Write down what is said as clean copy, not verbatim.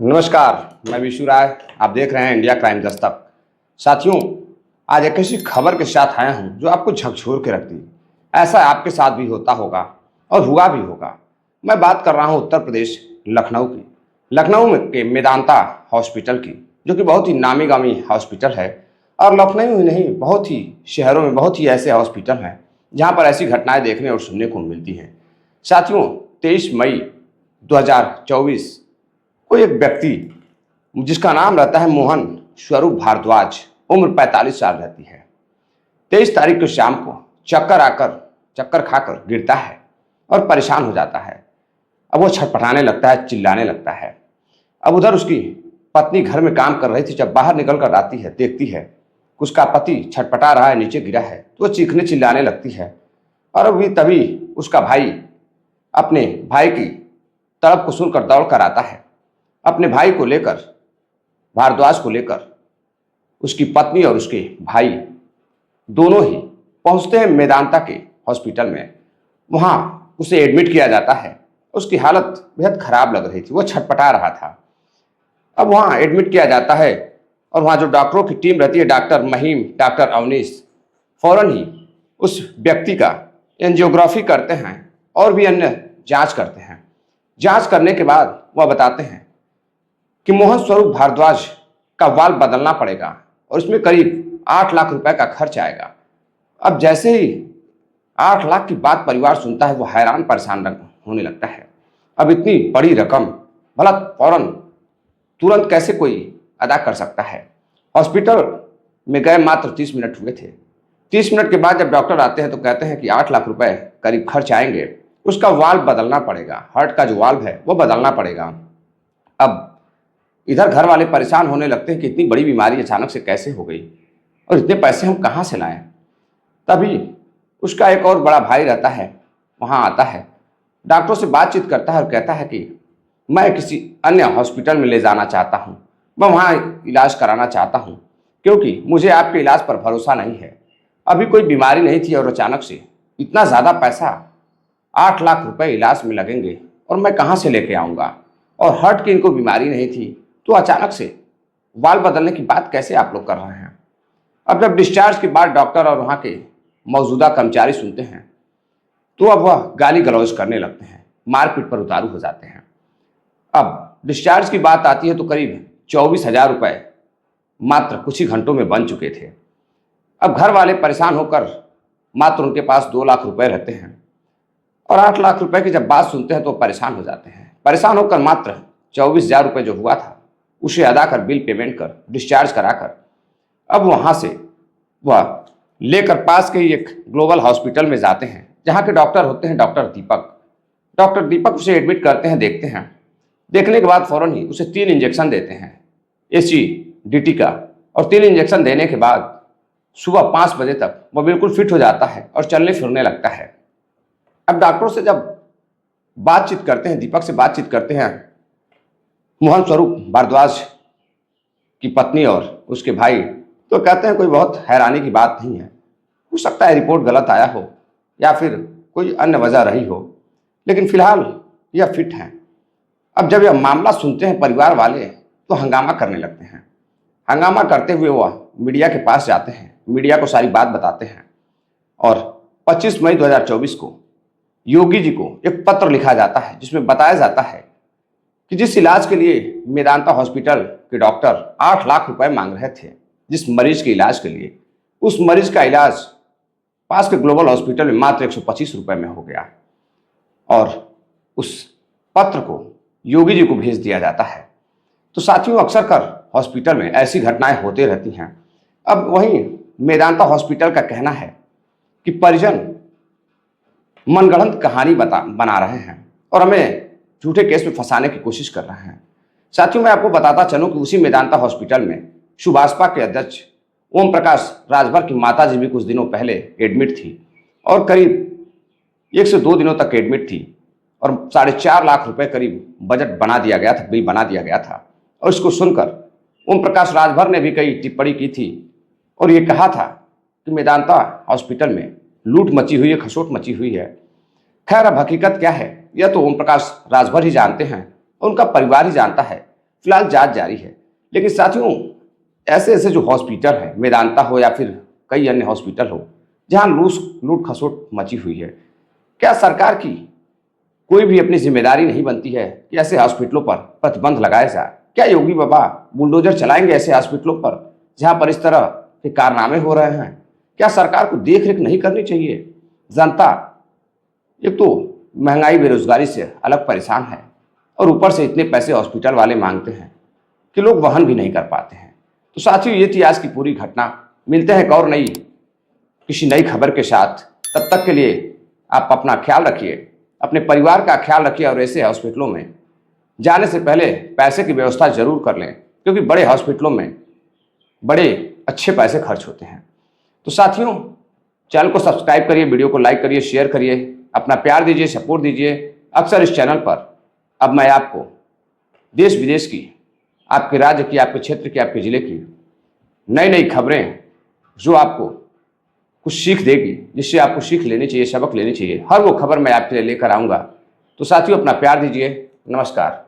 नमस्कार, मैं विशु राय। आप देख रहे हैं इंडिया क्राइम दस्तक। साथियों, आज एक ऐसी खबर के साथ आया हूं जो आपको झकझोर के रखती है। ऐसा आपके साथ भी होता होगा और हुआ भी होगा। मैं बात कर रहा हूं उत्तर प्रदेश लखनऊ की। लखनऊ में के मेदांता हॉस्पिटल की, जो कि बहुत ही नामी गामी हॉस्पिटल है। और लखनऊ ही नहीं, बहुत ही शहरों में बहुत ही ऐसे हॉस्पिटल हैं जहां पर ऐसी घटनाएं देखने और सुनने को मिलती हैं। साथियों, 23 मई 2024 कोई एक व्यक्ति जिसका नाम रहता है मोहन स्वरूप भारद्वाज, उम्र 45 साल रहती है। 23 तारीख को शाम को चक्कर खाकर गिरता है और परेशान हो जाता है। अब वो छटपटाने लगता है, चिल्लाने लगता है। अब उधर उसकी पत्नी घर में काम कर रही थी। जब बाहर निकल कर आती है, देखती है उसका पति छटपटा रहा है, नीचे गिरा है, तो वो चीखने चिल्लाने लगती है। और अभी तभी उसका भाई अपने भाई की तड़प को सुनकर दौड़ कर आता है। अपने भाई को लेकर, भारद्वाज को लेकर, उसकी पत्नी और उसके भाई दोनों ही पहुंचते हैं मेदांता के हॉस्पिटल में। वहां उसे एडमिट किया जाता है। उसकी हालत बेहद खराब लग रही थी, वो छटपटा रहा था। अब वहां एडमिट किया जाता है और वहां जो डॉक्टरों की टीम रहती है, डॉक्टर महिम, डॉक्टर अवनीश, फौरन ही उस व्यक्ति का एंजियोग्राफी करते हैं और भी अन्य जांच करते हैं। जांच करने के बाद वह बताते हैं कि मोहन स्वरूप भारद्वाज का वाल्व बदलना पड़ेगा और इसमें करीब 8 लाख रुपए का खर्च आएगा। अब जैसे ही 8 लाख की बात परिवार सुनता है, वो हैरान परेशान होने लगता है। अब इतनी बड़ी रकम भला फौरन तुरंत कैसे कोई अदा कर सकता है। हॉस्पिटल में गए मात्र 30 मिनट हुए थे। 30 मिनट के बाद जब डॉक्टर आते हैं तो कहते हैं कि 8 लाख रुपए करीब खर्च आएंगे, उसका वाल्व बदलना पड़ेगा, हार्ट का जो वाल्व है वो बदलना पड़ेगा। अब इधर घर वाले परेशान होने लगते हैं कि इतनी बड़ी बीमारी अचानक से कैसे हो गई और इतने पैसे हम कहाँ से लाएं। तभी उसका एक और बड़ा भाई रहता है, वहाँ आता है, डॉक्टरों से बातचीत करता है और कहता है कि मैं किसी अन्य हॉस्पिटल में ले जाना चाहता हूँ, मैं वहाँ इलाज कराना चाहता हूँ, क्योंकि मुझे आपके इलाज पर भरोसा नहीं है। अभी कोई बीमारी नहीं थी और अचानक से इतना ज़्यादा पैसा, 8 लाख रुपए इलाज में लगेंगे और मैं कहाँ से लेके आऊँगा। और हार्ट की इनको बीमारी नहीं थी, तो अचानक से वाल बदलने की बात कैसे आप लोग कर रहे हैं। अब जब डिस्चार्ज के बाद डॉक्टर और वहाँ के मौजूदा कर्मचारी सुनते हैं तो अब वह गाली गलौज करने लगते हैं, मारपीट पर उतारू हो जाते हैं। अब डिस्चार्ज की बात आती है तो करीब 24,000 रुपये मात्र कुछ ही घंटों में बन चुके थे। अब घर वाले परेशान होकर मात्र उनके पास 2 लाख रुपए रहते हैं और 8 लाख रुपए की जब बात सुनते हैं तो परेशान हो जाते हैं। परेशान होकर मात्र 24,000 रुपये जो हुआ था उसे अदा कर, बिल पेमेंट कर, डिस्चार्ज कराकर अब वहाँ से वह लेकर पास के ही एक ग्लोबल हॉस्पिटल में जाते हैं, जहाँ के डॉक्टर होते हैं डॉक्टर दीपक। डॉक्टर दीपक उसे एडमिट करते हैं, देखते हैं। देखने के बाद फ़ौरन ही उसे 3 इंजेक्शन देते हैं SGDT का, और 3 इंजेक्शन देने के बाद सुबह 5 बजे तक वह बिल्कुल फिट हो जाता है और चलने फिरने लगता है। अब डॉक्टरों से जब बातचीत करते हैं, दीपक से बातचीत करते हैं मोहन स्वरूप भारद्वाज की पत्नी और उसके भाई, तो कहते हैं कोई बहुत हैरानी की बात नहीं है। हो सकता है रिपोर्ट गलत आया हो या फिर कोई अन्य वजह रही हो, लेकिन फिलहाल यह फिट हैं। अब जब यह मामला सुनते हैं परिवार वाले तो हंगामा करने लगते हैं। हंगामा करते हुए वह मीडिया के पास जाते हैं, मीडिया को सारी बात बताते हैं और 25 मई 2024 को योगी जी को एक पत्र लिखा जाता है, जिसमें बताया जाता है कि जिस इलाज के लिए मेदांता हॉस्पिटल के डॉक्टर 8 लाख रुपए मांग रहे थे, जिस मरीज के इलाज के लिए, उस मरीज का इलाज पास के ग्लोबल हॉस्पिटल में मात्र 125 रुपए में हो गया। और उस पत्र को योगी जी को भेज दिया जाता है। तो साथियों, अक्सर कर हॉस्पिटल में ऐसी घटनाएं होती रहती हैं। अब वहीं मेदांता हॉस्पिटल का कहना है कि परिजन मनगढ़ंत कहानी बना रहे हैं और हमें झूठे केस में फंसाने की कोशिश कर रहे हैं। साथियों, मैं आपको बताता चलूं कि उसी मेदांता हॉस्पिटल में सुभाषपा के अध्यक्ष ओम प्रकाश राजभर की माताजी भी कुछ दिनों पहले एडमिट थी और करीब 1 से 2 दिनों तक एडमिट थी और 4.5 लाख रुपए करीब बजट बना दिया गया था, बिल बना दिया गया था। और इसको सुनकर ओम प्रकाश राजभर ने भी कई टिप्पणी की थी और ये कहा था कि मेदांता हॉस्पिटल में लूट मची हुई है, खसोट मची हुई है। खैर, अब हकीकत क्या है यह तो ओम प्रकाश राजभर ही जानते हैं, उनका परिवार ही जानता है। फिलहाल जांच जारी है। लेकिन साथियों, ऐसे ऐसे जो हॉस्पिटल हैं, मेदांता हो या फिर कई अन्य हॉस्पिटल हो, जहां लूट खसोट मची हुई है, क्या सरकार की कोई भी अपनी जिम्मेदारी नहीं बनती है कि ऐसे हॉस्पिटलों पर प्रतिबंध लगाया जाए? क्या योगी बाबा बुलडोजर चलाएंगे ऐसे हॉस्पिटलों पर जहां पर इस तरह के कारनामे हो रहे हैं? क्या सरकार को देख रेख नहीं करनी चाहिए? जनता एक तो महंगाई बेरोजगारी से अलग परेशान है और ऊपर से इतने पैसे हॉस्पिटल वाले मांगते हैं कि लोग वहन भी नहीं कर पाते हैं। तो साथियों, ये थी आज की पूरी घटना। मिलते हैं एक और किसी नई खबर के साथ। तब तक के लिए आप अपना ख्याल रखिए, अपने परिवार का ख्याल रखिए और ऐसे हॉस्पिटलों में जाने से पहले पैसे की व्यवस्था जरूर कर लें, क्योंकि बड़े हॉस्पिटलों में बड़े अच्छे पैसे खर्च होते हैं। तो साथियों, चैनल को सब्सक्राइब करिए, वीडियो को लाइक करिए, शेयर करिए, अपना प्यार दीजिए, सपोर्ट दीजिए। अक्सर इस चैनल पर अब मैं आपको देश विदेश की, आपके राज्य की, आपके क्षेत्र की, आपके ज़िले की नई नई खबरें जो आपको कुछ सीख देगी, जिससे आपको सीख लेनी चाहिए, सबक लेनी चाहिए, हर वो खबर मैं आपके लिए लेकर आऊँगा। तो साथियों, अपना प्यार दीजिए। नमस्कार।